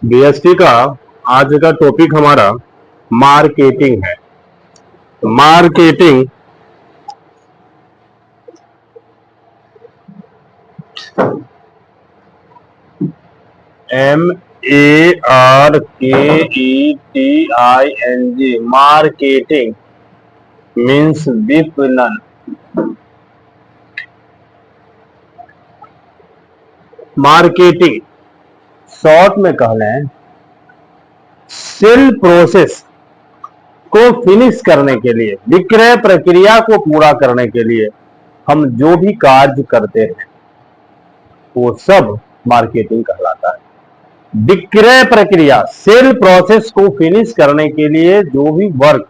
BST का आज का टॉपिक हमारा मार्केटिंग है। मार्केटिंग MARKETING मार्केटिंग मीन्स विपणन। मार्केटिंग शॉर्ट में कह लें सेल प्रोसेस को फिनिश करने के लिए, विक्रय प्रक्रिया को पूरा करने के लिए हम जो भी कार्य करते हैं वो सब मार्केटिंग कहलाता है। विक्रय प्रक्रिया सेल प्रोसेस को फिनिश करने के लिए जो भी वर्क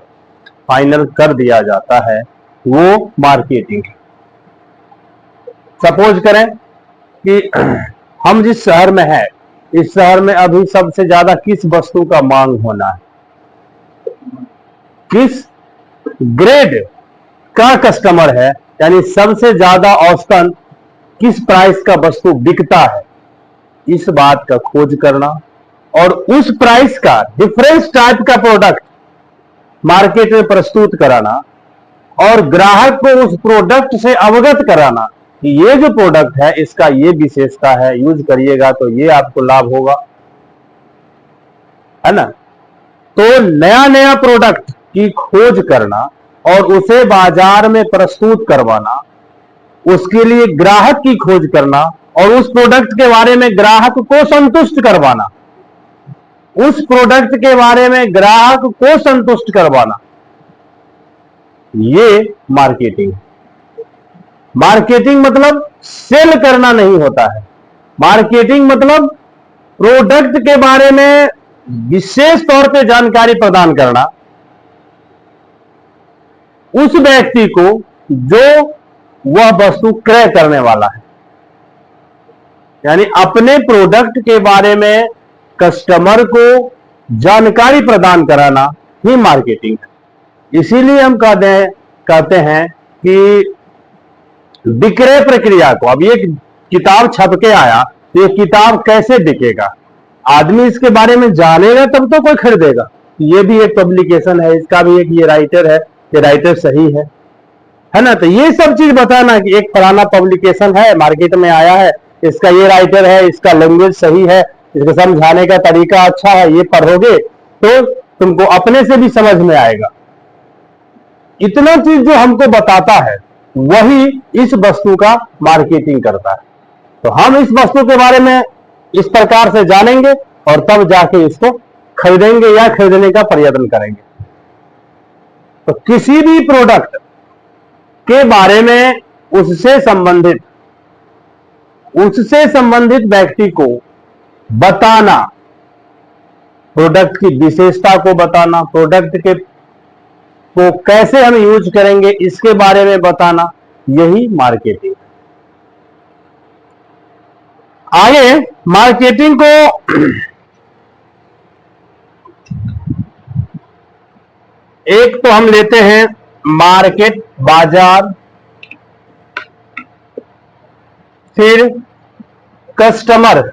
फाइनल कर दिया जाता है वो मार्केटिंग है। सपोज करें कि हम जिस शहर में हैं, इस शहर में अभी सबसे ज्यादा किस वस्तु का मांग होना है, किस ग्रेड का कस्टमर है, यानी सबसे ज्यादा औसतन किस प्राइस का वस्तु बिकता है, इस बात का खोज करना और उस प्राइस का डिफरेंस टाइप का प्रोडक्ट मार्केट में प्रस्तुत कराना और ग्राहक को उस प्रोडक्ट से अवगत कराना कि ये जो प्रोडक्ट है इसका ये विशेषता है, यूज करिएगा तो ये आपको लाभ होगा, है ना। तो नया नया प्रोडक्ट की खोज करना और उसे बाजार में प्रस्तुत करवाना, उसके लिए ग्राहक की खोज करना और उस प्रोडक्ट के बारे में ग्राहक को संतुष्ट करवाना, उस प्रोडक्ट के बारे में ग्राहक को संतुष्ट करवाना, ये मार्केटिंग। मार्केटिंग मतलब सेल करना नहीं होता है। मार्केटिंग मतलब प्रोडक्ट के बारे में विशेष तौर पे जानकारी प्रदान करना उस व्यक्ति को जो वह वस्तु क्रय करने वाला है, यानी अपने प्रोडक्ट के बारे में कस्टमर को जानकारी प्रदान कराना ही मार्केटिंग है। इसीलिए हम कहते हैं कि विक्रय प्रक्रिया को, अब ये किताब छप के आया तो ये किताब कैसे बिकेगा, आदमी इसके बारे में जानेगा तब तो कोई खरीदेगा। ये भी एक पब्लिकेशन है, इसका भी एक ये राइटर है, ये राइटर सही है ना। तो ये सब चीज बताना कि एक फलाना पब्लिकेशन है, मार्केट में आया है, इसका ये राइटर है, इसका लैंग्वेज सही है, इसको समझाने का तरीका अच्छा है, ये पढ़ोगे तो तुमको अपने से भी समझ में आएगा। इतना चीज जो हमको बताता है वही इस वस्तु का मार्केटिंग करता है। तो हम इस वस्तु के बारे में इस प्रकार से जानेंगे और तब जाके इसको खरीदेंगे या खरीदने का प्रयत्न करेंगे। तो किसी भी प्रोडक्ट के बारे में उससे संबंधित व्यक्ति को बताना, प्रोडक्ट की विशेषता को बताना, प्रोडक्ट के को कैसे हम यूज करेंगे इसके बारे में बताना, यही मार्केटिंग है। आगे मार्केटिंग को एक तो हम लेते हैं मार्केट, बाजार, फिर कस्टमर,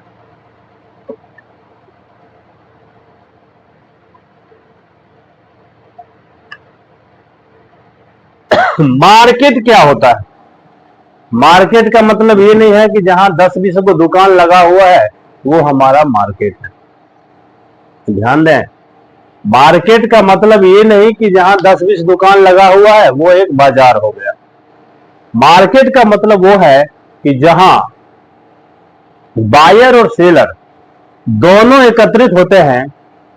मार्केट क्या होता है? मार्केट का मतलब ये नहीं है कि जहां 10-20 को दुकान लगा हुआ है वो हमारा मार्केट है। ध्यान दें, मार्केट का मतलब ये नहीं कि जहां 10-20 दुकान लगा हुआ है वो एक बाजार हो गया। मार्केट का मतलब वो है कि जहां बायर और सेलर दोनों एकत्रित होते हैं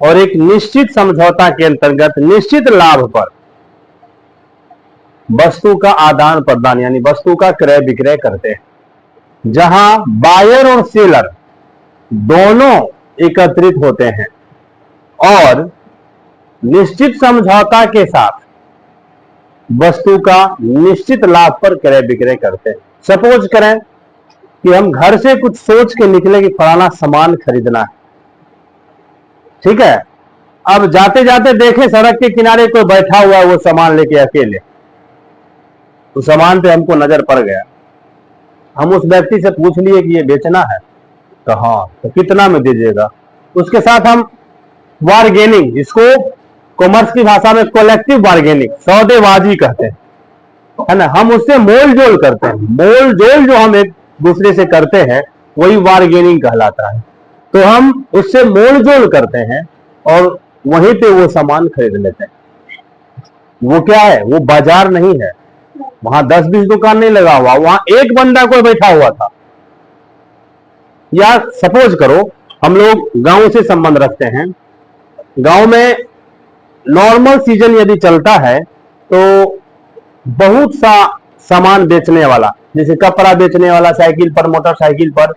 और एक निश्चित समझौता के अंतर्गत निश्चित लाभ पर वस्तु का आदान प्रदान यानी वस्तु का क्रय विक्रय करते हैं। जहां बायर और सेलर दोनों एकत्रित होते हैं और निश्चित समझौता के साथ वस्तु का निश्चित लाभ पर क्रय विक्रय करते हैं। सपोज करें कि हम घर से कुछ सोच के निकले कि फलाना सामान खरीदना है, ठीक है। अब जाते जाते देखें सड़क के किनारे कोई बैठा हुआ है वो सामान लेके अकेले, तो सामान पे हमको नजर पड़ गया। हम उस व्यक्ति से पूछ लिए कि ये बेचना है, तो हाँ, तो कितना में दीजिएगा, उसके साथ हम बार्गेनिंग, इसको कॉमर्स की भाषा में कलेक्टिव बार्गेनिंग, सौदेबाजी कहते हैं, है ना। हम उससे मोल जोल करते हैं, मोल जोल जो हम एक दूसरे से करते हैं वही बार्गेनिंग कहलाता है। तो हम उससे मोल जोल करते हैं और वहीं पे वो सामान खरीद लेते हैं। वो क्या है, वो बाजार नहीं है, वहां 10-20 दुकान नहीं लगा हुआ, वहां एक बंदा कोई बैठा हुआ था। या सपोज करो हम लोग गांव से संबंध रखते हैं, गांव में नॉर्मल सीजन यदि चलता है तो बहुत सा सामान बेचने वाला, जैसे कपड़ा बेचने वाला साइकिल पर, मोटरसाइकिल पर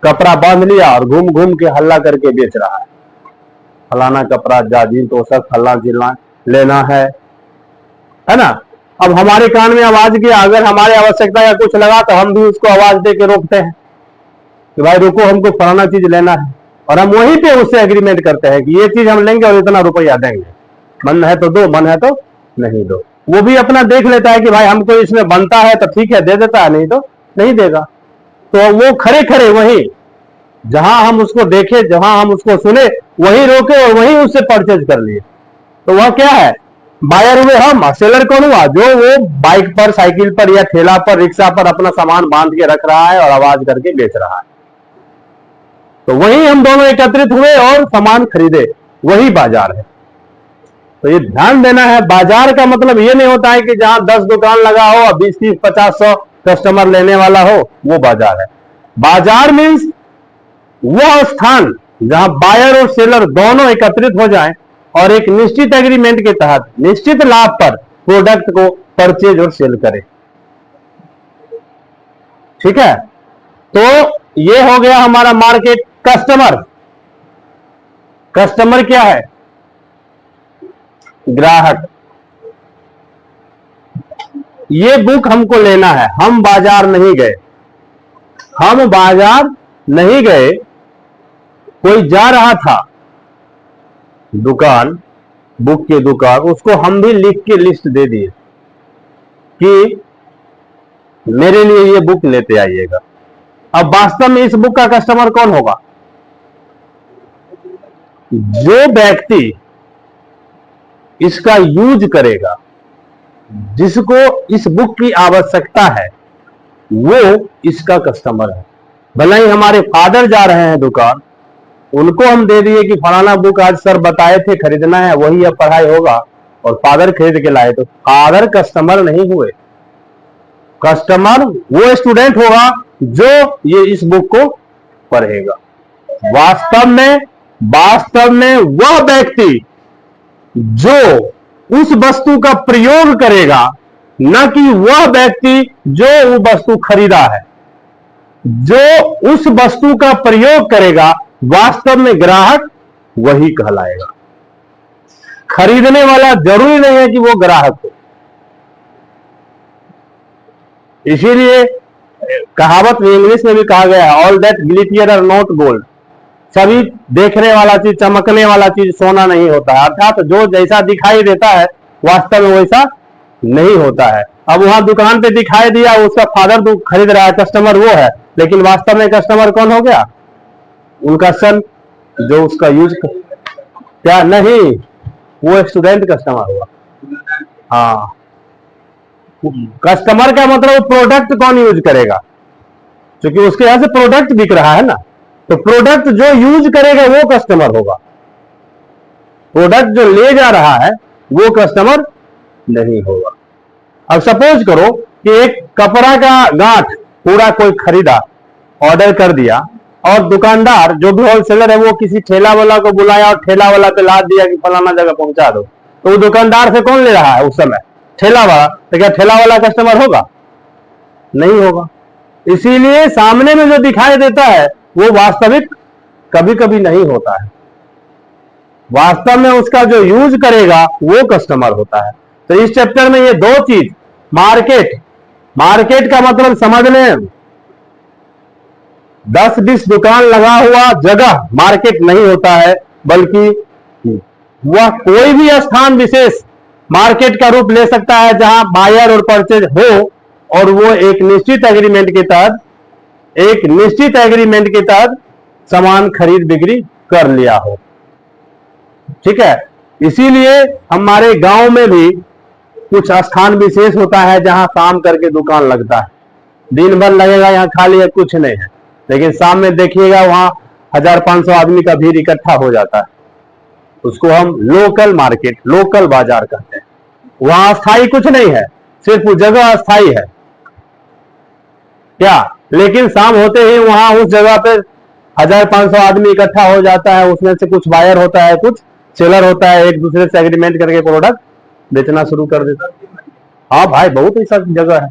कपड़ा बांध लिया और घूम घूम के हल्ला करके बेच रहा है, फलाना कपड़ा, जाजीर, तोशक, फल्ला चिल्ला लेना है ना। अब हमारे कान में आवाज गया, अगर हमारे आवश्यकता या कुछ लगा तो हम भी उसको आवाज दे के रोकते हैं कि भाई रुको, हमको फलाना चीज लेना है, और हम वहीं पे उससे एग्रीमेंट करते हैं कि ये चीज हम लेंगे और इतना रुपया देंगे, मन है तो दो, मन है तो नहीं दो। वो भी अपना देख लेता है कि भाई हमको इसमें बनता है तो ठीक है दे देता है, नहीं तो नहीं देगा। तो वो खड़े खड़े वहीं जहां हम उसको देखे, जहां हम उसको सुने, वहीं रोके और वहीं उससे परचेज कर लिए। तो वह क्या है, बायर हुए हम, सेलर कौन हुआ, जो वो बाइक पर, साइकिल पर या ठेला पर, रिक्शा पर अपना सामान बांध के रख रहा है और आवाज करके बेच रहा है। तो वहीं हम दोनों एकत्रित हुए और सामान खरीदे, वही बाजार है। तो ये ध्यान देना है, बाजार का मतलब ये नहीं होता है कि जहां 10 दुकान लगा हो और 20, 30, 50, 100 कस्टमर लेने वाला हो, वो बाजार है। बाजार मीन्स वह स्थान जहां बायर और सेलर दोनों एकत्रित हो जाएं और एक निश्चित एग्रीमेंट के तहत निश्चित लाभ पर प्रोडक्ट को परचेज और सेल करें। ठीक है, तो ये हो गया हमारा मार्केट। कस्टमर, कस्टमर क्या है, ग्राहक। ये बुक हमको लेना है, हम बाजार नहीं गए, हम बाजार नहीं गए, कोई जा रहा था दुकान, बुक की दुकान, उसको हम भी लिख के लिस्ट दे दिए कि मेरे लिए ये बुक लेते आइएगा। अब वास्तव में इस बुक का कस्टमर कौन होगा, जो व्यक्ति इसका यूज करेगा, जिसको इस बुक की आवश्यकता है, वो इसका कस्टमर है। भले ही हमारे फादर जा रहे हैं दुकान, उनको हम दे दिए कि फलाना बुक आज सर बताए थे खरीदना है, वही अब पढ़ाई होगा, और फादर खरीद के लाए, तो फादर कस्टमर नहीं हुए। कस्टमर वो स्टूडेंट होगा जो ये इस बुक को पढ़ेगा। वास्तव में वह व्यक्ति जो उस वस्तु का प्रयोग करेगा, न कि वह व्यक्ति जो वो वस्तु खरीदा है। जो उस वस्तु का प्रयोग करेगा, वास्तव में ग्राहक वही कहलाएगा। खरीदने वाला जरूरी नहीं है कि वो ग्राहक हो। इसीलिए कहावत में, इंग्लिश में भी कहा गया है, all that glitter are not gold. सभी देखने वाला चीज, चमकने वाला चीज सोना नहीं होता है, अर्थात जो जैसा दिखाई देता है वास्तव में वैसा नहीं होता है। अब वहां दुकान पे दिखाई दिया, उसका फादर खरीद रहा है, कस्टमर वो है, लेकिन वास्तव में कस्टमर कौन हो गया, उनका सन, जो उसका यूज क्या नहीं, वो स्टूडेंट कस्टमर हुआ। हाँ, कस्टमर का मतलब प्रोडक्ट कौन यूज करेगा, क्योंकि उसके यहां से प्रोडक्ट बिक रहा है ना, तो प्रोडक्ट जो यूज करेगा वो कस्टमर होगा। प्रोडक्ट जो ले जा रहा है वो कस्टमर नहीं होगा। अब सपोज करो कि एक कपड़ा का गांठ पूरा कोई खरीदा, ऑर्डर कर दिया, और दुकानदार जो भी होलसेलर है वो किसी ठेला वाला को बुलाया और ठेला वाला पे लाद दिया कि फलाना जगह पहुंचा दो। तो वो दुकानदार से कौन ले रहा है उस समय, ठेला वाला। तो क्या ठेला वाला कस्टमर होगा, नहीं होगा। इसीलिए सामने में जो दिखाई देता है वो वास्तविक कभी कभी नहीं होता है। वास्तव में उसका जो यूज करेगा वो कस्टमर होता है। तो इस चैप्टर में ये दो चीज, मार्केट का मतलब समझ लें, 10-20 दुकान लगा हुआ जगह मार्केट नहीं होता है, बल्कि वह कोई भी स्थान विशेष मार्केट का रूप ले सकता है जहां बायर और परचेज हो, और वो एक निश्चित एग्रीमेंट के तहत सामान खरीद बिक्री कर लिया हो। ठीक है, इसीलिए हमारे गांव में भी कुछ स्थान विशेष होता है जहां शाम करके दुकान लगता है। दिन भर लगेगा यहाँ खाली है, कुछ नहीं है, लेकिन शाम में देखिएगा वहां 1500 आदमी का भीड़ इकट्ठा हो जाता है। उसको हम लोकल मार्केट, लोकल बाजार कहते हैं। वहां अस्थाई कुछ नहीं है, सिर्फ उस जगह अस्थाई है क्या, लेकिन शाम होते ही वहां उस जगह पे 1500 आदमी इकट्ठा हो जाता है। उसमें से कुछ बायर होता है, कुछ सेलर होता है, एक दूसरे से एग्रीमेंट करके प्रोडक्ट बेचना शुरू कर देता है। हाँ भाई, बहुत ऐसा जगह है,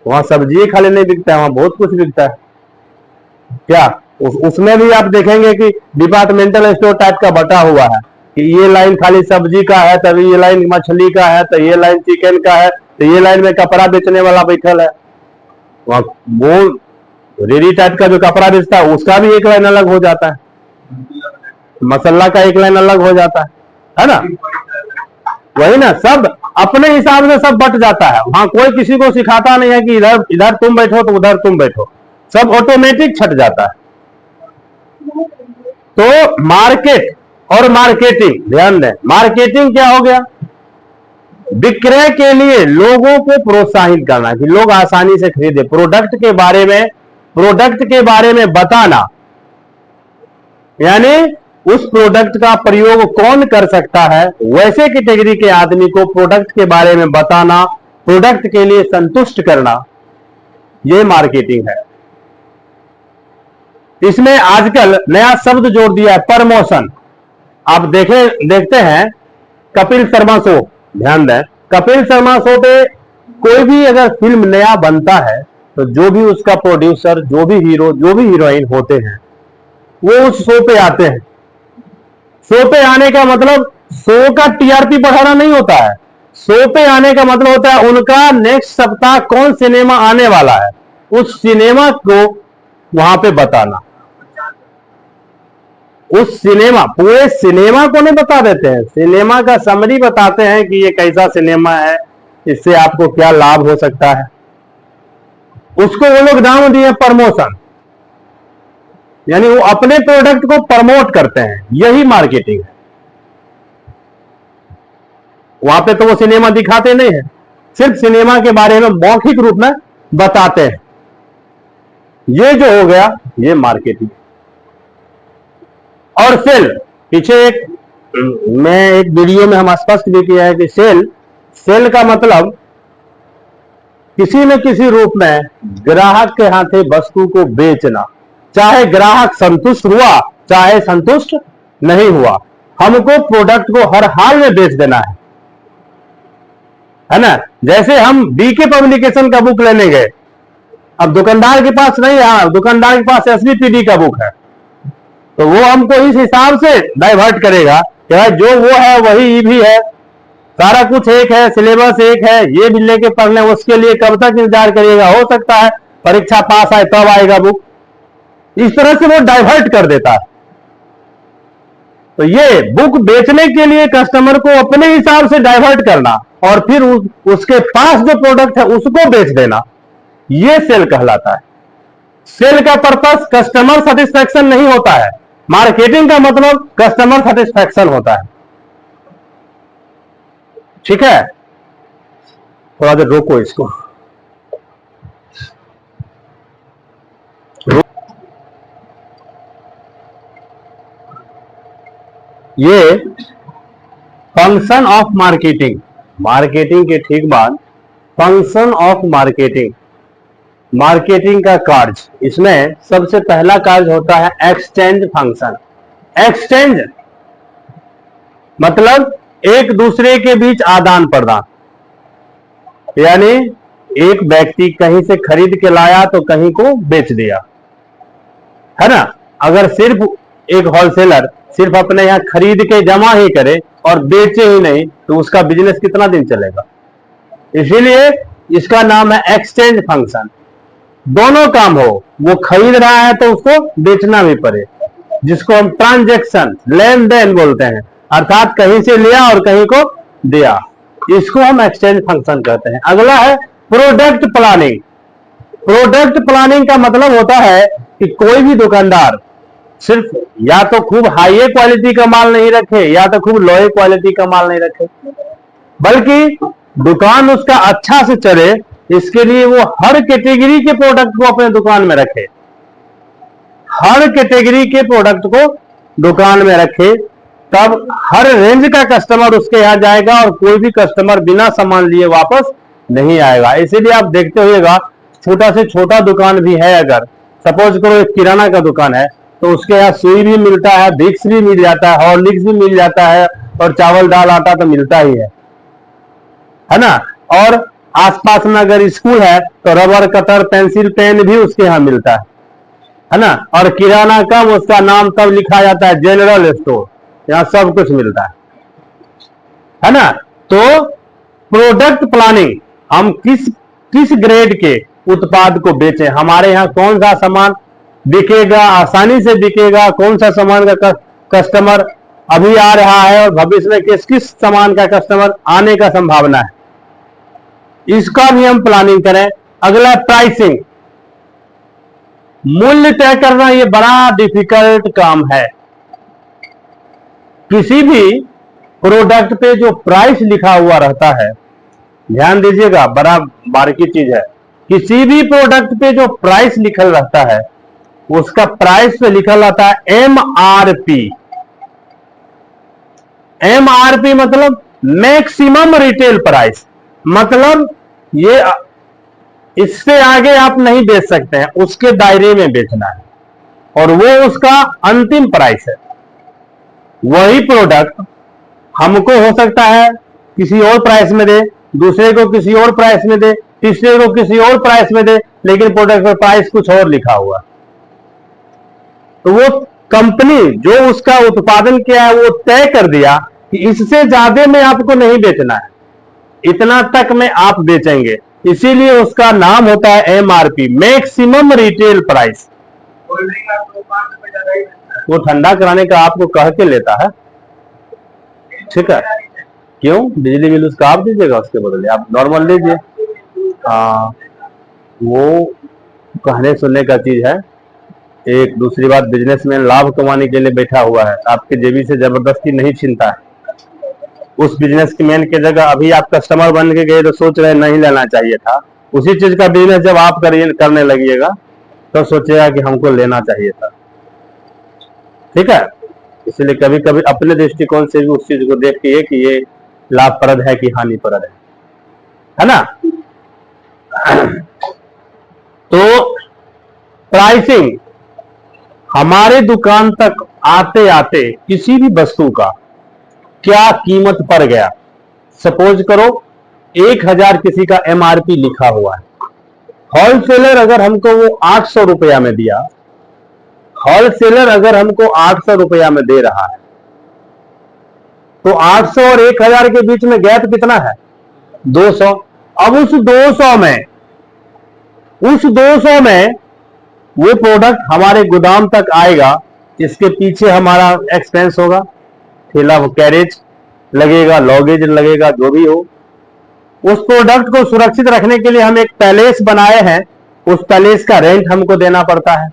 वहां सब्जी खाली नहीं बिकता है, वहां बहुत कुछ बिकता है क्या। उसमें भी आप देखेंगे कि डिपार्टमेंटल स्टोर टाइप का बटा हुआ है कि ये लाइन खाली सब्जी का है, तभी ये लाइन मछली का है, तो ये लाइन चिकन का है, तो ये लाइन में कपड़ा बेचने वाला बैठल है। वहां वो रेडी टाइप का जो कपड़ा बेचता है उसका भी एक लाइन अलग हो जाता है, मसाला का एक लाइन अलग हो जाता है ना। वही ना, सब अपने हिसाब से सब बट जाता है। वहां कोई किसी को सिखाता नहीं है कि इधर इधर तुम बैठो तो उधर तुम बैठो, सब ऑटोमेटिक छट जाता है। तो मार्केट और मार्केटिंग, ध्यान दें, मार्केटिंग क्या हो गया, विक्रय के लिए लोगों को प्रोत्साहित करना कि लोग आसानी से खरीदे। प्रोडक्ट के बारे में बताना, यानी उस प्रोडक्ट का प्रयोग कौन कर सकता है, वैसे कैटेगरी के आदमी को प्रोडक्ट के बारे में बताना, प्रोडक्ट के लिए संतुष्ट करना, यह मार्केटिंग है। इसमें आजकल नया शब्द जोड़ दिया है, प्रमोशन। आप देखते हैं कपिल शर्मा शो, ध्यान दें, कपिल शर्मा शो पे कोई भी अगर फिल्म नया बनता है तो जो भी उसका प्रोड्यूसर, जो भी हीरो, जो भी हीरोइन होते हैं, वो उस शो पे आते हैं। शो पे आने का मतलब शो का टीआरपी बढ़ाना नहीं होता है। शो पे आने का मतलब होता है उनका नेक्स्ट सप्ताह कौन सिनेमा आने वाला है, उस सिनेमा को वहां पे बताना। उस सिनेमा, पूरे सिनेमा को नहीं बता देते हैं, सिनेमा का समरी बताते हैं कि ये कैसा सिनेमा है, इससे आपको क्या लाभ हो सकता है। उसको वो लोग नाम दिए प्रमोशन, यानी वो अपने प्रोडक्ट को प्रमोट करते हैं, यही मार्केटिंग है। वहां पे तो वो सिनेमा दिखाते नहीं है, सिर्फ सिनेमा के बारे में मौखिक रूप में बताते हैं। ये जो हो गया, ये मार्केटिंग। और सेल, पीछे एक वीडियो में हम स्पष्ट भी किया है कि सेल का मतलब किसी न किसी रूप में ग्राहक के हाथे वस्तु को बेचना, चाहे ग्राहक संतुष्ट हुआ चाहे संतुष्ट नहीं हुआ, हमको प्रोडक्ट को हर हाल में बेच देना है ना। जैसे हम बीके पब्लिकेशन का बुक लेने गए, अब दुकानदार के पास नहीं है, दुकानदार के पास एसबीपीडी का बुक है, तो वो हमको इस हिसाब से डाइवर्ट करेगा कि भाई जो वो है वही ये भी है, सारा कुछ एक है, सिलेबस एक है, ये भी लेके पढ़ने, उसके लिए कब तक इंतजार करिएगा, हो सकता है परीक्षा पास आए तब आएगा बुक। इस तरह से वो डाइवर्ट कर देता है। तो ये बुक बेचने के लिए कस्टमर को अपने हिसाब से डाइवर्ट करना और फिर उसके पास जो प्रोडक्ट है उसको बेच देना, ये सेल कहलाता है। सेल का पर्पस कस्टमर सेटिस्फैक्शन नहीं होता है, मार्केटिंग का मतलब कस्टमर सेटिस्फैक्शन होता है। ठीक है, थोड़ा देर रोको इसको। ये फंक्शन ऑफ मार्केटिंग, मार्केटिंग के ठीक बाद फंक्शन ऑफ मार्केटिंग, मार्केटिंग का कार्य। इसमें सबसे पहला कार्य होता है एक्सचेंज फंक्शन। एक्सचेंज मतलब एक दूसरे के बीच आदान प्रदान, यानी एक व्यक्ति कहीं से खरीद के लाया तो कहीं को बेच दिया, है ना। अगर सिर्फ एक होलसेलर सिर्फ अपने यहां खरीद के जमा ही करे और बेचे ही नहीं तो उसका बिजनेस कितना दिन चलेगा। इसीलिए इसका नाम है एक्सचेंज फंक्शन। दोनों काम हो, वो खरीद रहा है तो उसको बेचना भी पड़े, जिसको हम ट्रांजैक्शन, लेन देन बोलते हैं, अर्थात कहीं से लिया और कहीं को दिया, इसको हम एक्सचेंज फंक्शन कहते हैं। अगला है प्रोडक्ट प्लानिंग। प्रोडक्ट प्लानिंग का मतलब होता है कि कोई भी दुकानदार सिर्फ या तो खूब हाई क्वालिटी का माल नहीं रखे या तो खूब लो क्वालिटी का माल नहीं रखे, बल्कि दुकान उसका अच्छा से चले इसके लिए वो हर कैटेगरी के प्रोडक्ट को अपने दुकान में रखे, हर कैटेगरी के प्रोडक्ट को दुकान में रखे, तब हर रेंज का कस्टमर उसके यहां जाएगा और कोई भी कस्टमर बिना सामान लिए वापस नहीं आएगा। इसीलिए आप देखते होइएगा छोटा से छोटा दुकान भी है, अगर सपोज करो एक किराना का दुकान है तो उसके यहाँ सुई भी मिलता है, विक्स भी मिल जाता है, हॉर्लिक्स भी मिल जाता है और चावल दाल आटा तो मिलता ही है ना। और आसपास में अगर स्कूल है तो रबर कटर पेंसिल पेन भी उसके यहाँ मिलता है ना। और किराना का उसका नाम तब लिखा जाता है जनरल स्टोर, यहाँ सब कुछ मिलता है ना। तो प्रोडक्ट प्लानिंग, हम किस ग्रेड के उत्पाद को बेचें, हमारे यहाँ कौन सा सामान बिकेगा, आसानी से बिकेगा, कौन सा सामान का कस्टमर अभी आ रहा है और भविष्य में किस सामान का कस्टमर आने का संभावना है, इसका भी हम प्लानिंग करें। अगला प्राइसिंग, मूल्य तय करना ये बड़ा डिफिकल्ट काम है। किसी भी प्रोडक्ट पे जो प्राइस लिखा हुआ रहता है, ध्यान दीजिएगा, बड़ा बारीकी चीज है। किसी भी प्रोडक्ट पे जो प्राइस लिखल रहता है उसका प्राइस पे लिखल रहता है एमआरपी। एमआरपी मतलब मैक्सिमम रिटेल प्राइस, मतलब ये इससे आगे आप नहीं बेच सकते हैं, उसके दायरे में बेचना है और वो उसका अंतिम प्राइस है। वही प्रोडक्ट हमको हो सकता है किसी और प्राइस में दे, दूसरे को किसी और प्राइस में दे, तीसरे को किसी और प्राइस में दे, लेकिन प्रोडक्ट पर प्राइस कुछ और लिखा हुआ। तो वो कंपनी जो उसका उत्पादन किया है वो तय कर दिया कि इससे ज्यादा में आपको नहीं बेचना है, इतना तक में आप बेचेंगे, इसीलिए उसका नाम होता है एमआरपी, मैक्सिमम रिटेल प्राइस। वो ठंडा कराने का आपको कह के लेता है, ठीक है। क्यों, बिजली बिल उसका आप दीजिएगा, उसके बदले आप नॉर्मल लीजिए। वो कहने सुनने का चीज है। एक दूसरी बात, बिजनेसमैन लाभ कमाने के लिए बैठा हुआ है, आपके जेबी से जबरदस्ती नहीं छीनता है। उस बिजनेसमैन के जगह अभी आप कस्टमर बन के गए तो सोच रहे नहीं लेना चाहिए था, उसी चीज का बिजनेस जब आप करने लगिएगा तो सोचेगा कि हमको लेना चाहिए था, ठीक है। इसलिए कभी कभी अपने दृष्टिकोण से भी उस चीज को देखिए कि ये लाभप्रद है कि हानिप्रद है ना। तो प्राइसिंग, हमारे दुकान तक आते आते किसी भी वस्तु का क्या कीमत पड़ गया, सपोज करो 1000 किसी का एमआरपी लिखा हुआ है, होलसेलर अगर हमको वो 800 रुपया में दिया, होलसेलर अगर हमको 800 रुपया में दे रहा है तो 800 और 1000 के बीच में गैप कितना है, 200। अब उस 200 में वो प्रोडक्ट हमारे गोदाम तक आएगा, इसके पीछे हमारा एक्सपेंस होगा, ठेला कैरेज लगेगा, लॉगेज लगेगा, जो भी हो। उस प्रोडक्ट को सुरक्षित रखने के लिए हम एक पैलेस बनाए हैं, उस पैलेस का रेंट हमको देना पड़ता है।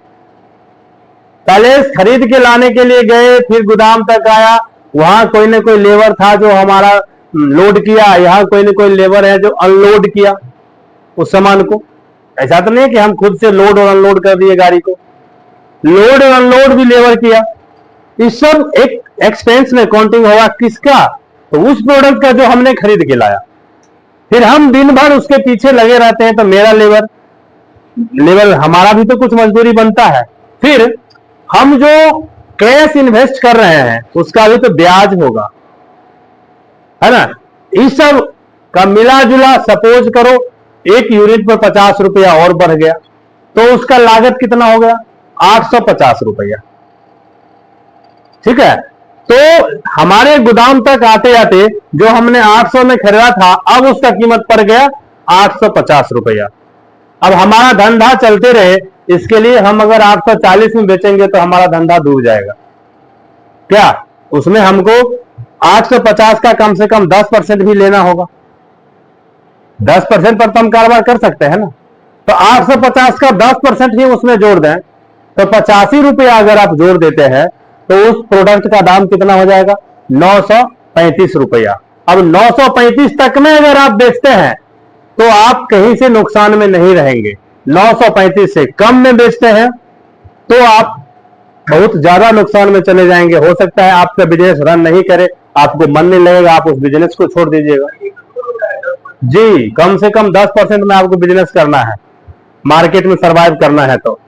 पैलेस खरीद के लाने के लिए गए, फिर गोदाम तक आया, वहां कोई ना कोई लेबर था जो हमारा लोड किया, यहाँ कोई ना कोई लेबर है जो अनलोड किया उस सामान को। ऐसा तो नहीं कि हम खुद से लोड और अनलोड कर दिए गाड़ी को, लोड और अनलोड भी लेबर किया। इस सब एक एक्सपेंस में काउंटिंग होगा किसका, तो उस प्रोडक्ट का जो हमने खरीद के लाया। फिर हम दिन भर उसके पीछे लगे रहते हैं तो मेरा लेबर हमारा भी तो कुछ मजदूरी बनता है। फिर हम जो कैश इन्वेस्ट कर रहे हैं उसका भी तो ब्याज होगा, है ना। इस सब का मिला जुला सपोज करो एक यूनिट पर 50 रुपया और बढ़ गया तो उसका लागत कितना हो गया, 850 रुपया, ठीक है। तो हमारे गोदाम तक आते आते जो हमने 800 में खरीदा था अब उसका कीमत पड़ गया 850 रुपया। अब हमारा धंधा चलते रहे, इसके लिए हम अगर 840 में बेचेंगे तो हमारा धंधा डूब जाएगा क्या, उसमें हमको 850 का कम से कम 10% भी लेना होगा। 10% पर तो हम कारोबार कर सकते हैं ना, तो 850 का 10% ही उसमें जोड़ दें तो 85 रुपया अगर आप जोड़ देते हैं तो उस प्रोडक्ट का दाम कितना हो जाएगा? 935 रुपया। अब 935 तक में अगर आप बेचते हैं तो आप कहीं से नुकसान में नहीं रहेंगे। 935 से कम में बेचते हैं तो आप बहुत ज्यादा नुकसान में चले जाएंगे। हो सकता है आपका बिजनेस रन नहीं करे, आपको मन नहीं लगेगा, आप उस बिजनेस को छोड़ दीजिएगा। जी, कम से कम 10% में आपको बिजनेस करना है, मार्केट में सरवाइव करना है। तो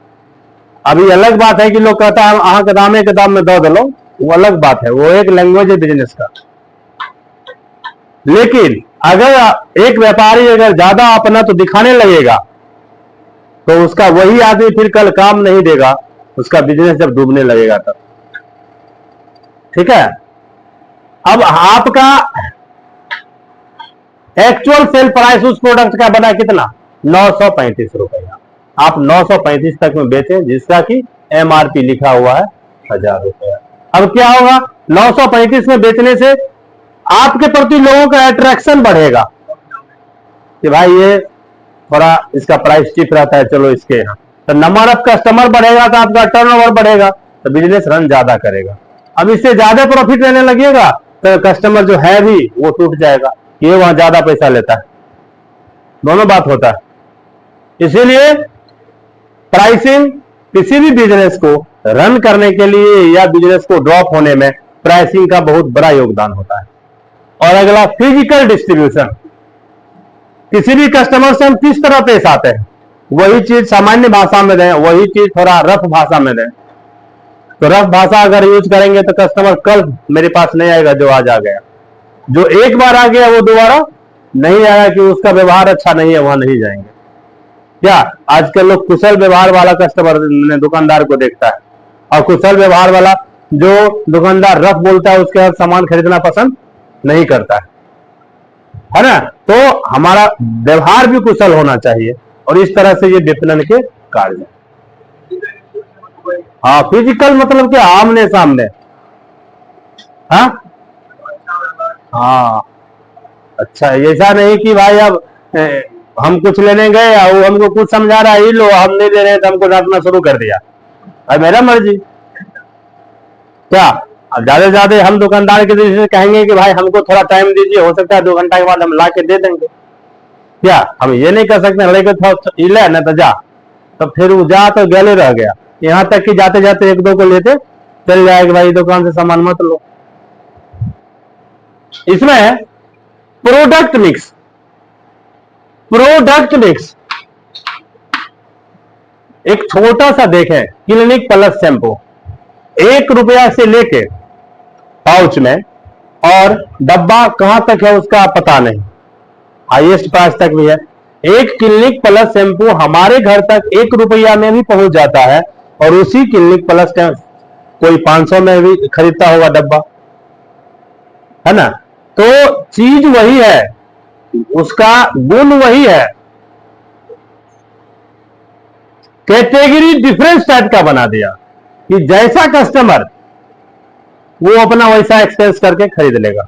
अभी अलग बात है कि लोग कहता है अहाँ के दाम में दो दलो, वो अलग बात है, वो एक लैंग्वेज है बिजनेस का। लेकिन अगर एक व्यापारी अगर ज्यादा अपना तो दिखाने लगेगा तो उसका वही आदमी फिर कल काम नहीं देगा, उसका बिजनेस जब डूबने लगेगा तब। ठीक है। अब आपका एक्चुअल सेल प्राइस उस प्रोडक्ट का बना कितना? 935 रुपया। आप 935 तक में बेचें जिसका कि एमआरपी लिखा हुआ है 1000 रुपया। अब क्या होगा? 935 में बेचने से आपके प्रति लोगों का अट्रैक्शन बढ़ेगा कि भाई ये थोड़ा इसका प्राइस चीप रहता है, चलो इसके यहाँ। तो नंबर ऑफ कस्टमर बढ़ेगा तो आपका टर्नओवर बढ़ेगा, तो बिजनेस रन ज्यादा करेगा। अब इससे ज्यादा प्रॉफिट लेने लगेगा तो कस्टमर जो है भी वो टूट जाएगा, ये वहां ज्यादा पैसा लेता है। दोनों बात होता है। इसीलिए प्राइसिंग किसी भी बिजनेस को रन करने के लिए या बिजनेस को ड्रॉप होने में प्राइसिंग का बहुत बड़ा योगदान होता है। और अगला फिजिकल डिस्ट्रीब्यूशन। किसी भी कस्टमर से हम किस तरह पेश आते हैं, वही चीज सामान्य भाषा में दें, वही चीज थोड़ा रफ भाषा में दें। तो रफ भाषा अगर यूज करेंगे तो कस्टमर कल मेरे पास नहीं आएगा जो आज आ गया। जो एक बार आ गया वो दोबारा नहीं आया कि उसका व्यवहार अच्छा नहीं है, वहां नहीं जाएंगे। क्या आजकल लोग कुशल व्यवहार वाला कस्टमर दुकानदार को देखता है, और कुशल व्यवहार वाला जो दुकानदार रफ बोलता है उसके साथ सामान खरीदना पसंद नहीं करता है ना। तो हमारा व्यवहार भी कुशल होना चाहिए, और इस तरह से ये विपणन के कार्य। हाँ, फिजिकल मतलब क्या? आमने सामने। हाँ, अच्छा, ऐसा नहीं कि भाई अब हम कुछ लेने गए और वो हमको कुछ समझा रहा है, ही लो हम नहीं ले रहे तो हमको डांटना शुरू कर दिया। अब मेरा मर्जी। क्या अब ज्यादा से ज्यादा हम दुकानदार के दृष्टि से कहेंगे कि भाई हमको थोड़ा टाइम दीजिए, हो सकता है 2 घंटा के बाद हम ला के दे देंगे। क्या हम ये नहीं कर सकते लेके ले ना तो जा, तो फिर वो जा तो गले रह गया। यहां तक कि जाते जाते 1-2 को लेते चल जाएगा, भाई दुकान से सामान मत लो। इसमें प्रोडक्ट मिक्स। एक छोटा सा देखें, क्लिनिक प्लस शैंपू 1 रुपया से लेके पाउच में, और डब्बा कहां तक है उसका पता नहीं, हाईएस्ट प्राइस तक भी है। एक क्लिनिक प्लस शैंपू हमारे घर तक 1 रुपया में भी पहुंच जाता है, और उसी क्लिनिक प्लस का कोई 500 में भी खरीदता होगा डब्बा, है ना। तो चीज वही है, उसका गुण वही है, कैटेगरी डिफरेंस टाइप का बना दिया कि जैसा कस्टमर वो अपना वैसा एक्सपेंस करके खरीद लेगा।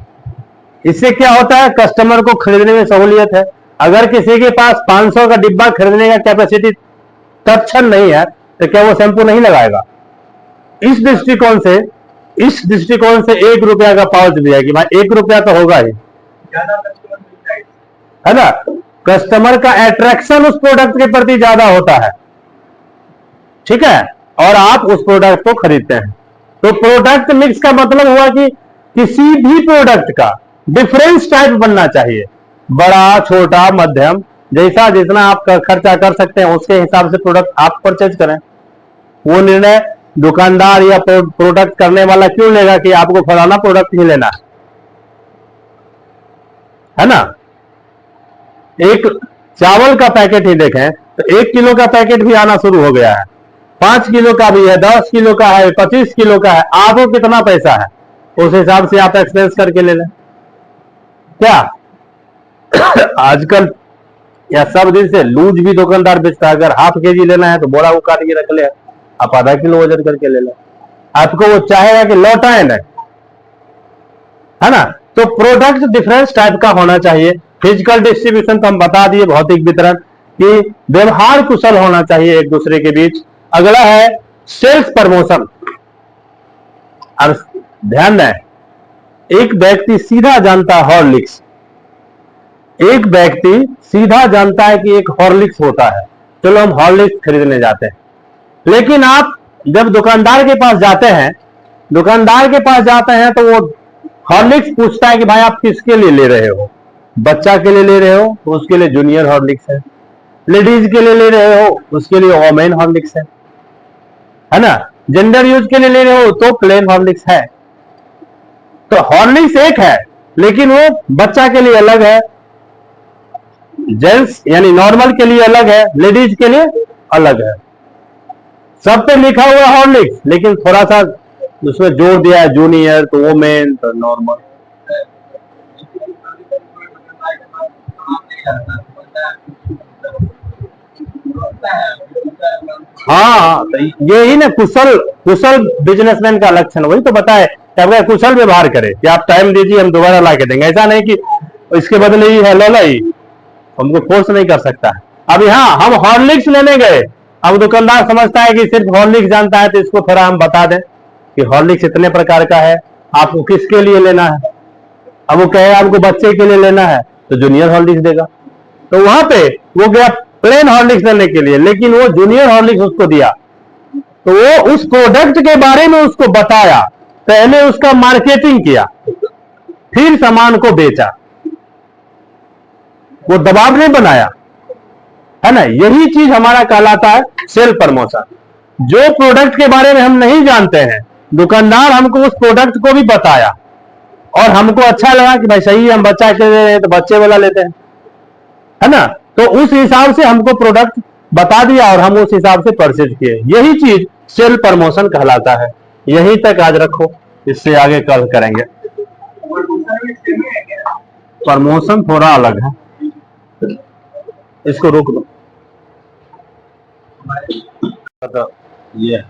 इससे क्या होता है? कस्टमर को खरीदने में सहूलियत है। अगर किसी के पास 500 का डिब्बा खरीदने का कैपेसिटी तत्क्षण नहीं है तो क्या वो शैंपू नहीं लगाएगा? इस दृष्टिकोण से 1 रुपया का पाउच भी है कि भाई 1 रुपया तो होगा ही, है ना। कस्टमर का अट्रैक्शन उस प्रोडक्ट के प्रति ज्यादा होता है, ठीक है, और आप उस प्रोडक्ट को खरीदते हैं। तो प्रोडक्ट मिक्स का मतलब हुआ कि किसी भी प्रोडक्ट का डिफरेंस टाइप बनना चाहिए, बड़ा छोटा मध्यम, जैसा जितना आप खर्चा कर सकते हैं उसके हिसाब से प्रोडक्ट आप परचेज करें। वो निर्णय दुकानदार या प्रोडक्ट करने वाला क्यों लेगा कि आपको फलाना प्रोडक्ट ही लेना है ना। एक चावल का पैकेट ही देखें तो 1 किलो का पैकेट भी आना शुरू हो गया है, 5 किलो का भी है, 10 किलो का है, 25 किलो का है। आपको कितना पैसा है उस हिसाब से आप एक्सपेंस करके ले लें। क्या आजकल या सब दिन से लूज भी दुकानदार बेचता है। अगर ½ केजी लेना है तो बोरा वो काट के रख ले, आप आधा किलो वजन करके ले लें। आपको वो चाहेगा कि लौटाए ना, है ना। तो प्रोडक्ट डिफरेंस टाइप का होना चाहिए। फिजिकल डिस्ट्रीब्यूशन तो हम बता दिए, भौतिक वितरण, कि व्यवहार कुशल होना चाहिए एक दूसरे के बीच। अगला है सेल्स प्रमोशन। और ध्यान दें, एक व्यक्ति सीधा जानता है हॉर्लिक्स, एक व्यक्ति सीधा जानता है कि एक हॉर्लिक्स होता है, चलो हम हॉर्लिक्स खरीदने जाते हैं। लेकिन आप जब दुकानदार के पास जाते हैं, तो वो हॉर्लिक्स पूछता है कि भाई आप किसके लिए ले रहे हो, बच्चा के लिए ले रहे हो तो उसके लिए जूनियर हॉर्लिक्स है, लेडीज के लिए ले रहे हो उसके लिए वोमेन हॉर्लिक्स है ना, जेंडर यूज के लिए ले रहे हो तो प्लेन हॉर्लिक्स है। तो हॉर्लिक्स एक है, लेकिन वो बच्चा के लिए अलग है, जेंट्स यानी नॉर्मल के लिए अलग है, लेडीज के लिए अलग है। सब पे लिखा हुआ हॉर्लिक्स, लेकिन थोड़ा सा उसमें जोड़ दिया है जूनियर तो वोमेन तो नॉर्मल। हाँ, तो यही ना कुशल बिजनेसमैन का लक्षण, वही तो बताए कि आप कुशल व्यवहार करें कि आप टाइम दीजिए हम दोबारा ला के देंगे, ऐसा नहीं कि इसके बदले ही है लो ही, हमको फोर्स नहीं कर सकता है। अब यहाँ हम हॉर्लिक्स लेने गए, अब दुकानदार समझता है कि सिर्फ हॉर्लिक्स जानता है, तो इसको थोड़ा हम बता दें कि हॉर्लिक्स इतने प्रकार का है, आपको किसके लिए लेना है। अब वो कहे आपको बच्चे के लिए लेना है तो जूनियर हॉर्लिक्स देगा, तो वहां पे वो गया प्लेन हॉर्लिक्स लेने के लिए, लेकिन वो जूनियर हॉर्लिक्स उसको दिया, तो वो उस प्रोडक्ट के बारे में उसको बताया, पहले उसका मार्केटिंग किया, फिर सामान को बेचा, वो दबाव नहीं बनाया, है ना। यही चीज हमारा कहलाता है सेल प्रमोशन। जो प्रोडक्ट के बारे में हम नहीं जानते हैं, दुकानदार हमको उस प्रोडक्ट को भी बताया और हमको अच्छा लगा कि भाई सही है, हम बच्चा के ले रहे हैं तो बच्चे वाला लेते हैं, है ना। तो उस हिसाब से हमको प्रोडक्ट बता दिया और हम उस हिसाब से परचेज किए, यही चीज सेल प्रमोशन कहलाता है। यहीं तक आज रखो, इससे आगे कल करेंगे। प्रमोशन थोड़ा अलग है, इसको रोक दो। तो ये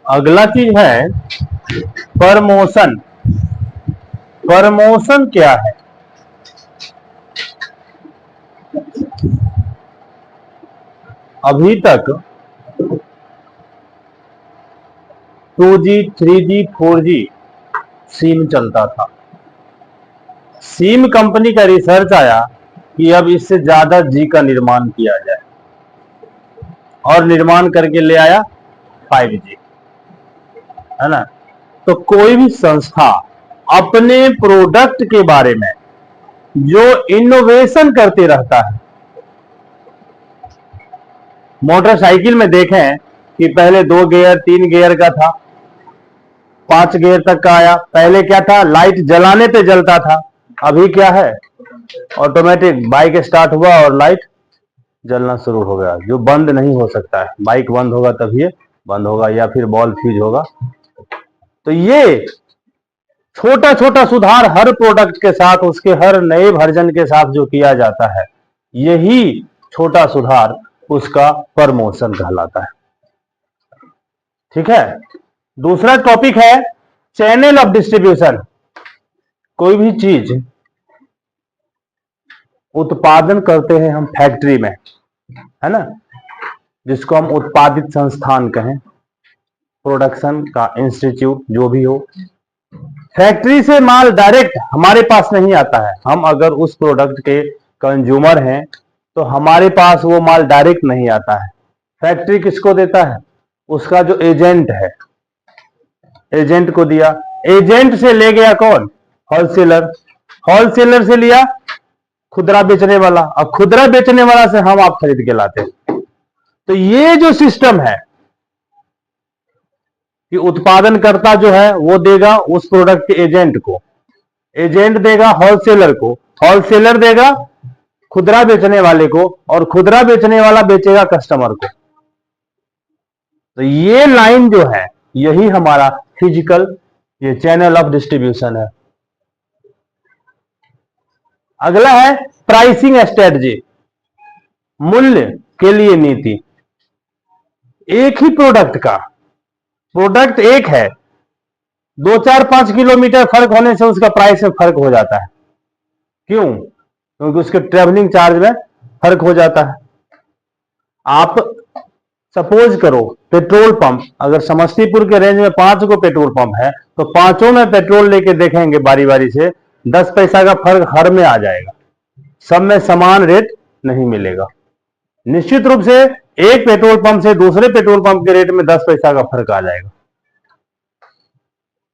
अगला चीज है प्रमोशन। प्रमोशन क्या है? अभी तक 2G 3G 4G सिम चलता था। सिम कंपनी का रिसर्च आया कि अब इससे ज्यादा जी का निर्माण किया जाए, और निर्माण करके ले आया 5G, है ना। तो कोई भी संस्था अपने प्रोडक्ट के बारे में जो इनोवेशन करते रहता है, मोटरसाइकिल में देखें कि पहले 2 गियर 3 गियर का था, 5 गियर तक का आया। पहले क्या था, लाइट जलाने पे जलता था, अभी क्या है, ऑटोमेटिक बाइक स्टार्ट हुआ और लाइट जलना शुरू हो गया, जो बंद नहीं हो सकता है। बाइक बंद होगा तभी ये बंद होगा, या फिर बॉल फ्यूज होगा। तो ये छोटा छोटा सुधार हर प्रोडक्ट के साथ, उसके हर नए वर्जन के साथ जो किया जाता है, यही छोटा सुधार उसका प्रमोशन कहलाता है। ठीक है। दूसरा टॉपिक है चैनल ऑफ डिस्ट्रीब्यूशन। कोई भी चीज उत्पादन करते हैं हम फैक्ट्री में, है ना, जिसको हम उत्पादित संस्थान कहें, प्रोडक्शन का इंस्टीट्यूट जो भी हो। फैक्ट्री से माल डायरेक्ट हमारे पास नहीं आता है, हम अगर उस प्रोडक्ट के कंज्यूमर हैं तो हमारे पास वो माल डायरेक्ट नहीं आता है। फैक्ट्री किसको देता है, उसका जो एजेंट है, एजेंट को दिया, एजेंट से ले गया कौन, होलसेलर, होलसेलर से लिया खुदरा बेचने वाला, और खुदरा बेचने वाला से हम आप खरीद के लाते हैं। तो ये जो सिस्टम है कि उत्पादनकर्ता जो है वो देगा उस प्रोडक्ट के एजेंट को, एजेंट देगा होलसेलर को, होलसेलर देगा खुदरा बेचने वाले को, और खुदरा बेचने वाला बेचेगा कस्टमर को। तो ये लाइन जो है यही हमारा फिजिकल ये चैनल ऑफ डिस्ट्रीब्यूशन है। अगला है प्राइसिंग स्ट्रेटजी, मूल्य के लिए नीति। एक ही प्रोडक्ट का, प्रोडक्ट एक है, 2-4-5 किलोमीटर फर्क होने से उसका प्राइस में फर्क हो जाता है। क्यों? क्योंकि उसके ट्रेवलिंग चार्ज में फर्क हो जाता है। आप सपोज करो पेट्रोल पंप, अगर समस्तीपुर के रेंज में 5 को पेट्रोल पंप है तो पांचों में पेट्रोल लेके देखेंगे बारी बारी से, 10 पैसा का फर्क हर में आ जाएगा, सब में समान रेट नहीं मिलेगा। निश्चित रूप से एक पेट्रोल पंप से दूसरे पेट्रोल पंप के रेट में 10 पैसा का फर्क आ जाएगा।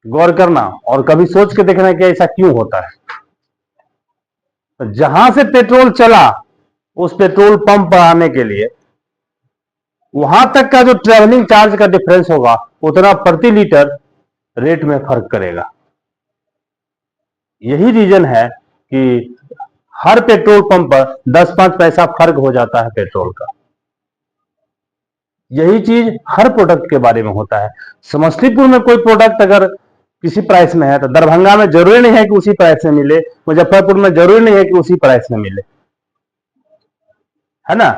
गौर करना और कभी सोच के देखना कि ऐसा क्यों होता है। तो जहां से पेट्रोल चला उस पेट्रोल पंप पर आने के लिए वहां तक का जो ट्रेवलिंग चार्ज का डिफरेंस होगा उतना प्रति लीटर रेट में फर्क करेगा। यही रीजन है कि हर पेट्रोल पंप पर 10-5 पैसा फर्क हो जाता है पेट्रोल का। यही चीज हर प्रोडक्ट के बारे में होता है। समस्तीपुर में कोई प्रोडक्ट अगर किसी प्राइस में है तो दरभंगा में जरूरी नहीं है कि उसी प्राइस में मिले, मुजफ्फरपुर में जरूरी नहीं है कि उसी प्राइस में मिले, है ना।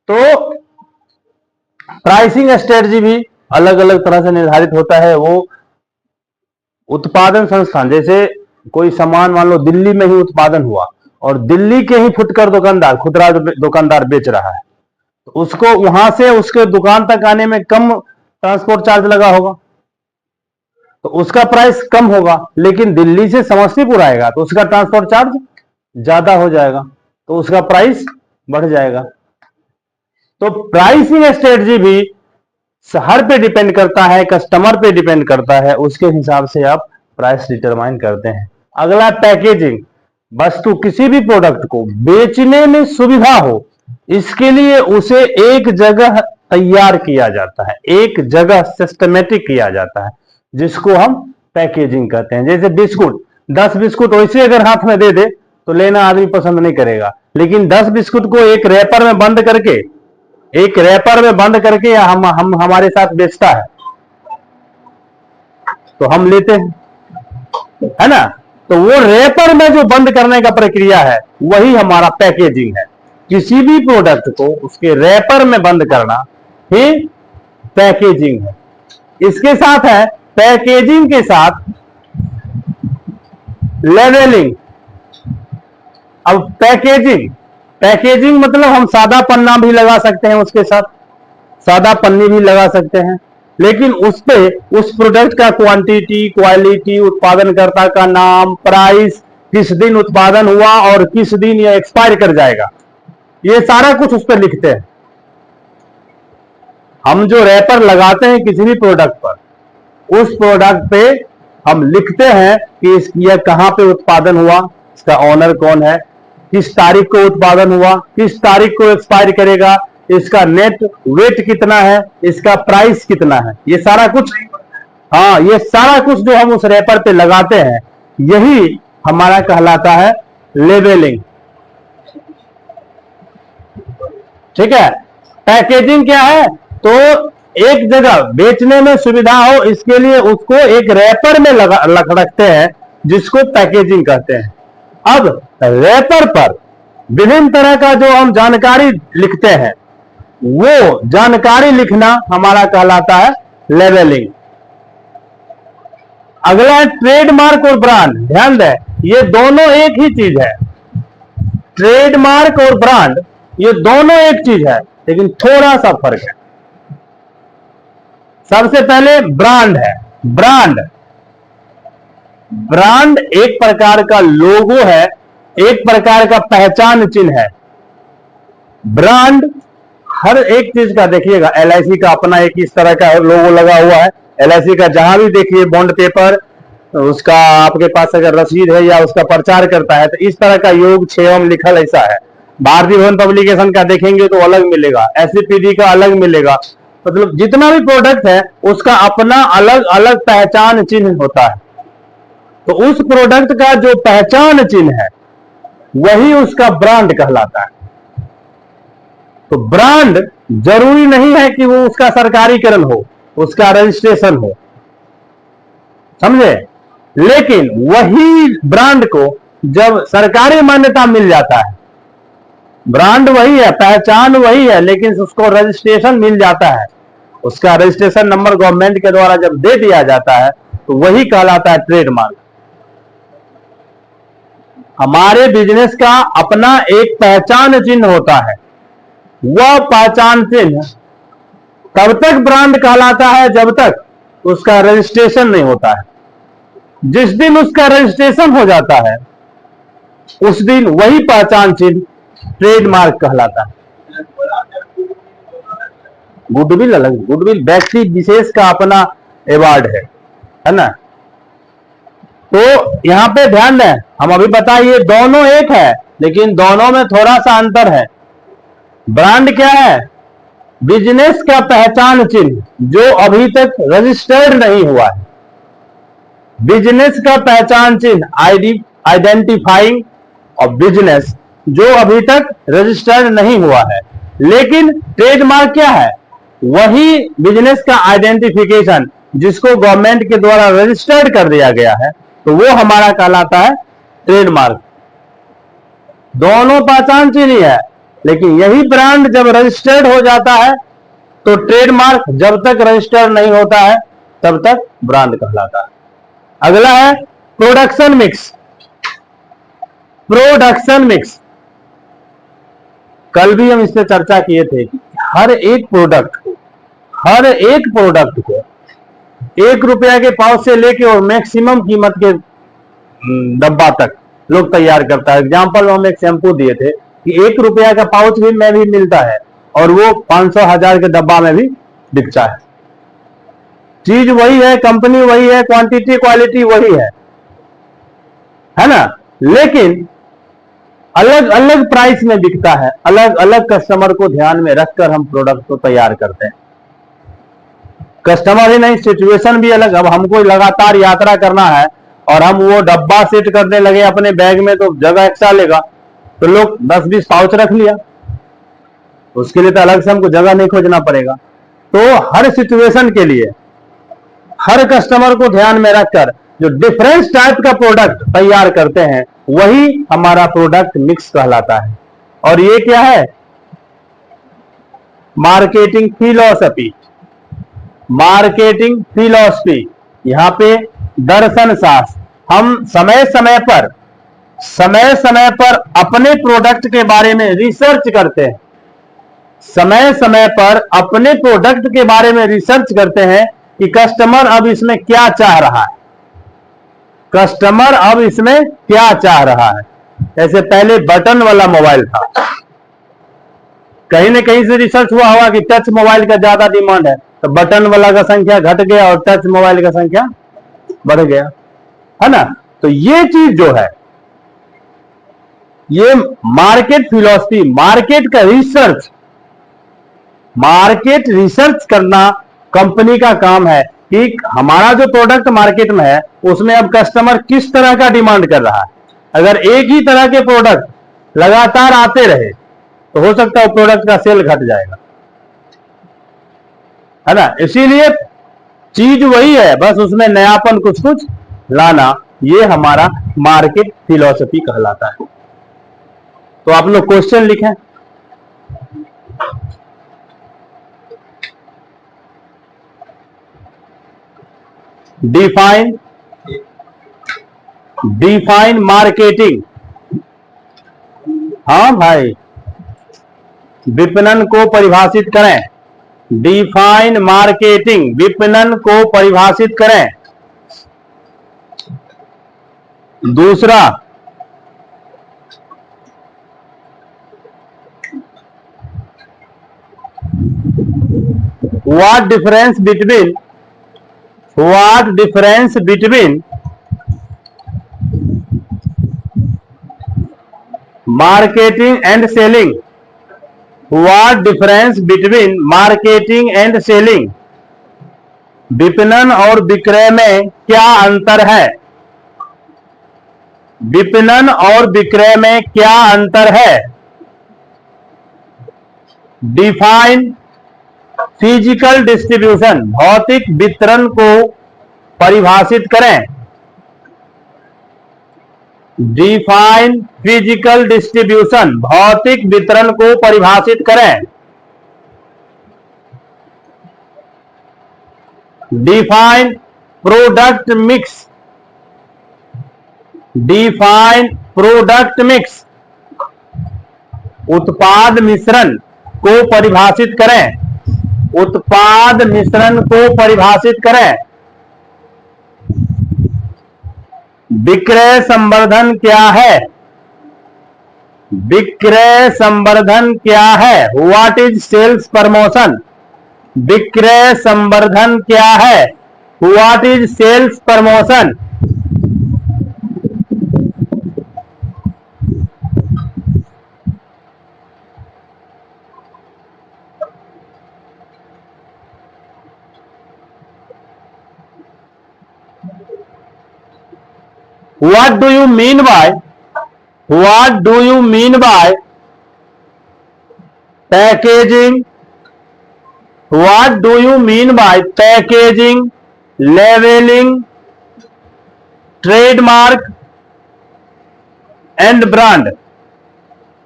तो प्राइसिंग स्ट्रेटजी भी अलग अलग तरह से निर्धारित होता है। वो उत्पादन संस्थान, जैसे कोई सामान मान लो दिल्ली में ही उत्पादन हुआ और दिल्ली के ही फुटकर दुकानदार, खुदरा दुकानदार बेच रहा है, तो उसको वहां से उसके दुकान तक आने में कम ट्रांसपोर्ट चार्ज लगा होगा तो उसका प्राइस कम होगा, लेकिन दिल्ली से समस्तीपुर आएगा तो उसका ट्रांसपोर्ट चार्ज ज्यादा हो जाएगा तो उसका प्राइस बढ़ जाएगा। तो प्राइसिंग स्ट्रेटजी भी शहर पे डिपेंड करता है, कस्टमर पे डिपेंड करता है, उसके हिसाब से आप प्राइस डिटरमाइन करते हैं। अगला पैकेजिंग, वस्तु किसी भी प्रोडक्ट को बेचने में सुविधा हो इसके लिए उसे एक जगह तैयार किया जाता है, एक जगह सिस्टमेटिक किया जाता है, जिसको हम पैकेजिंग कहते हैं। जैसे बिस्कुट, 10 बिस्कुट वैसे अगर हाथ में दे दे तो लेना आदमी पसंद नहीं करेगा, लेकिन 10 बिस्कुट को एक रैपर में बंद करके, एक रैपर में बंद करके हम हमारे साथ बेचता है तो हम लेते हैं, है ना। तो वो रैपर में जो बंद करने का प्रक्रिया है वही हमारा पैकेजिंग है। किसी भी प्रोडक्ट को उसके रैपर में बंद करना ही पैकेजिंग है। इसके साथ है पैकेजिंग के साथ लेवलिंग। अब पैकेजिंग मतलब हम सादा पन्ना भी लगा सकते हैं, उसके साथ सादा पन्नी भी लगा सकते हैं, लेकिन उस पे उस प्रोडक्ट का क्वांटिटी, क्वालिटी, उत्पादनकर्ता का नाम, प्राइस, किस दिन उत्पादन हुआ और किस दिन यह एक्सपायर कर जाएगा, ये सारा कुछ उस पर लिखते हैं। हम जो रैपर लगाते हैं किसी भी प्रोडक्ट पर, उस प्रोडक्ट पे हम लिखते हैं कि यह कहां पे उत्पादन हुआ, इसका ऑनर कौन है, किस तारीख को उत्पादन हुआ, किस तारीख को एक्सपायर करेगा, इसका नेट वेट कितना है, इसका प्राइस कितना है, ये सारा कुछ, हाँ, ये सारा कुछ जो हम उस रैपर पे लगाते हैं यही हमारा कहलाता है लेबलिंग। ठीक है। पैकेजिंग क्या है, तो एक जगह बेचने में सुविधा हो इसके लिए उसको एक रैपर में रखते हैं, जिसको पैकेजिंग कहते हैं। अब रैपर पर विभिन्न तरह का जो हम जानकारी लिखते हैं वो जानकारी लिखना हमारा कहलाता है लेबलिंग। अगला है ट्रेडमार्क और ब्रांड। ध्यान दें, ये दोनों एक ही चीज है। ट्रेडमार्क और ब्रांड ये दोनों एक चीज है, लेकिन थोड़ा सा फर्क है। सबसे पहले ब्रांड है। ब्रांड एक प्रकार का लोगो है, एक प्रकार का पहचान चिन्ह है। ब्रांड हर एक चीज का, देखिएगा LIC का अपना एक इस तरह का लोगो लगा हुआ है। LIC का जहां भी देखिए बॉन्ड पेपर, उसका आपके पास अगर रसीद है या उसका प्रचार करता है तो इस तरह का योग 6 लिखल ऐसा है। भारतीय भवन पब्लिकेशन का देखेंगे तो अलग मिलेगा, SCPD का अलग मिलेगा। मतलब जितना भी प्रोडक्ट है उसका अपना अलग अलग पहचान चिन्ह होता है। तो उस प्रोडक्ट का जो पहचान चिन्ह है वही उसका ब्रांड कहलाता है। तो ब्रांड जरूरी नहीं है कि वो उसका सरकारीकरण हो, उसका रजिस्ट्रेशन हो, समझे। लेकिन वही ब्रांड को जब सरकारी मान्यता मिल जाता है, ब्रांड वही है, पहचान वही है, लेकिन उसको रजिस्ट्रेशन मिल जाता है, उसका रजिस्ट्रेशन नंबर गवर्नमेंट के द्वारा जब दे दिया जाता है तो वही कहलाता है ट्रेडमार्क। हमारे बिजनेस का अपना एक पहचान चिन्ह होता है, वह पहचान चिन्ह तब तक ब्रांड कहलाता है जब तक उसका रजिस्ट्रेशन नहीं होता है। जिस दिन उसका रजिस्ट्रेशन हो जाता है उस दिन वही पहचान चिन्ह ट्रेडमार्क कहलाता है। गुडविल अलग, गुडविल व्यक्ति विशेष का अपना अवार्ड है ना। तो यहां पे ध्यान दें, हम अभी बताइए दोनों एक है लेकिन दोनों में थोड़ा सा अंतर है। ब्रांड क्या है? बिजनेस का पहचान चिन्ह जो अभी तक रजिस्टर्ड नहीं हुआ है। बिजनेस का पहचान चिन्ह आइडेंटिफाइंग ऑफ बिजनेस जो अभी तक रजिस्टर्ड नहीं हुआ है। लेकिन ट्रेडमार्क क्या है? वही बिजनेस का आइडेंटिफिकेशन जिसको गवर्नमेंट के द्वारा रजिस्टर्ड कर दिया गया है, तो वो हमारा कहलाता है ट्रेडमार्क। दोनों पहचान चिन्ह है, लेकिन यही ब्रांड जब रजिस्टर्ड हो जाता है तो ट्रेडमार्क जब तक रजिस्टर्ड नहीं होता है तब तक ब्रांड कहलाता है। अगला है प्रोडक्शन मिक्स। प्रोडक्शन मिक्स कल भी हम इस पर चर्चा किए थे कि हर एक प्रोडक्ट को 1 रुपया के पाव से लेके और मैक्सिमम कीमत के डब्बा तक लोग तैयार करता है। एग्जाम्पल हम एक शैंपू दिए थे कि 1 रुपया का पाउच भी में भी मिलता है और वो 500,000 के डब्बा में भी बिकता है। चीज वही है, कंपनी वही है, क्वांटिटी क्वालिटी वही है ना, लेकिन अलग अलग प्राइस में बिकता है। अलग अलग कस्टमर को ध्यान में रखकर हम प्रोडक्ट को तैयार करते हैं। कस्टमर ही नहीं, सिचुएशन भी अलग। अब हमको लगातार यात्रा करना है और हम वो डब्बा सेट करने लगे अपने बैग में तो जगह एक्स्ट्रा लेगा, तो लोग 10-20 पाउच रख लिया, उसके लिए तो अलग से हमको जगह नहीं खोजना पड़ेगा। तो हर सिचुएशन के लिए हर कस्टमर को ध्यान में रखकर जो डिफरेंस टाइप का प्रोडक्ट तैयार करते हैं वही हमारा प्रोडक्ट मिक्स कहलाता है। और ये क्या है? Marketing philosophy. मार्केटिंग फिलॉसफी, यहां पे दर्शन शास्त्र। हम समय समय पर अपने प्रोडक्ट के बारे में रिसर्च करते हैं। समय समय पर अपने प्रोडक्ट के बारे में रिसर्च करते हैं कि कस्टमर अब इसमें क्या चाह रहा है। कस्टमर अब इसमें क्या चाह रहा है। जैसे पहले बटन वाला मोबाइल था, कहीं न कहीं से रिसर्च हुआ होगा कि टच मोबाइल का ज्यादा डिमांड है, तो बटन वाला का संख्या घट गया और टच मोबाइल का संख्या बढ़ गया, है ना। तो ये चीज जो है, ये मार्केट फिलॉसफी, मार्केट रिसर्च करना कंपनी का काम है कि हमारा जो प्रोडक्ट मार्केट में है उसमें अब कस्टमर किस तरह का डिमांड कर रहा है। अगर एक ही तरह के प्रोडक्ट लगातार आते रहे तो हो सकता है वो प्रोडक्ट का सेल घट जाएगा, है ना। इसीलिए चीज वही है, बस उसमें नयापन कुछ कुछ लाना, ये हमारा मार्केट फिलॉसफी कहलाता है। तो आप लोग क्वेश्चन लिखें। Define marketing. हाँ भाई, विपणन को परिभाषित करें। डिफाइन मार्केटिंग, विपणन को परिभाषित करें। दूसरा, what difference between marketing and selling? What difference between marketing and selling? विपणन और विक्रय में क्या अंतर है? विपणन और विक्रय में क्या अंतर है? डिफाइन फिजिकल डिस्ट्रीब्यूशन, भौतिक वितरण को परिभाषित करें। डिफाइन फिजिकल डिस्ट्रीब्यूशन, भौतिक वितरण को परिभाषित करें। Define product mix. Define product mix, उत्पाद मिश्रण। को परिभाषित करें, उत्पाद मिश्रण को परिभाषित करें। विक्रय संवर्धन क्या है? विक्रय संवर्धन क्या है? What is sales promotion? विक्रय संवर्धन क्या है? What is sales promotion? What do you mean by packaging? What do you mean by packaging, labeling, trademark and brand?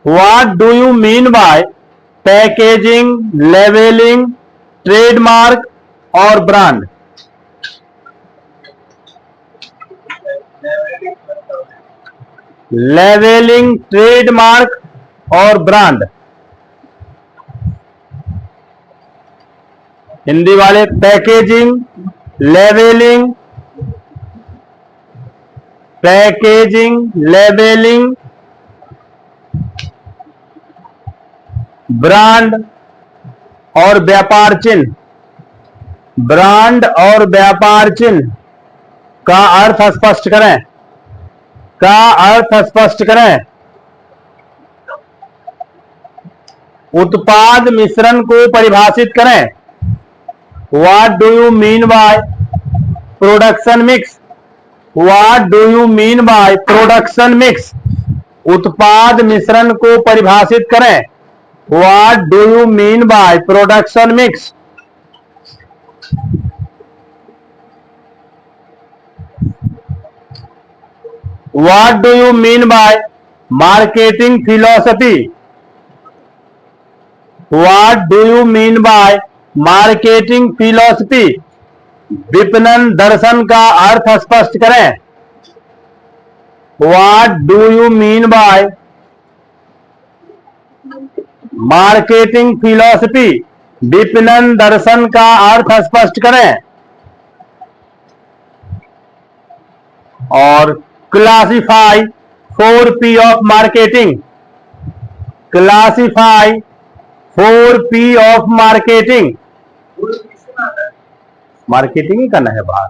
What do you mean by packaging, labeling, trademark और brand? Levelling, trademark और brand. Hindi वाले packaging, levelling, brand और व्यापार चिन्ह। Brand और व्यापार चिन्ह का अर्थ स्पष्ट करें, उत्पाद मिश्रण को परिभाषित करें। What do you mean by production mix? What do you mean by production mix? उत्पाद मिश्रण को परिभाषित करें। What do you mean by production mix? What do you mean by marketing philosophy? What do you mean by marketing philosophy? विपणन दर्शन का अर्थ स्पष्ट करें। What do you mean by marketing philosophy? विपणन दर्शन का अर्थ स्पष्ट करें। और classify 4P of marketing। Classify 4P of marketing। Marketing ही करना है बाहर।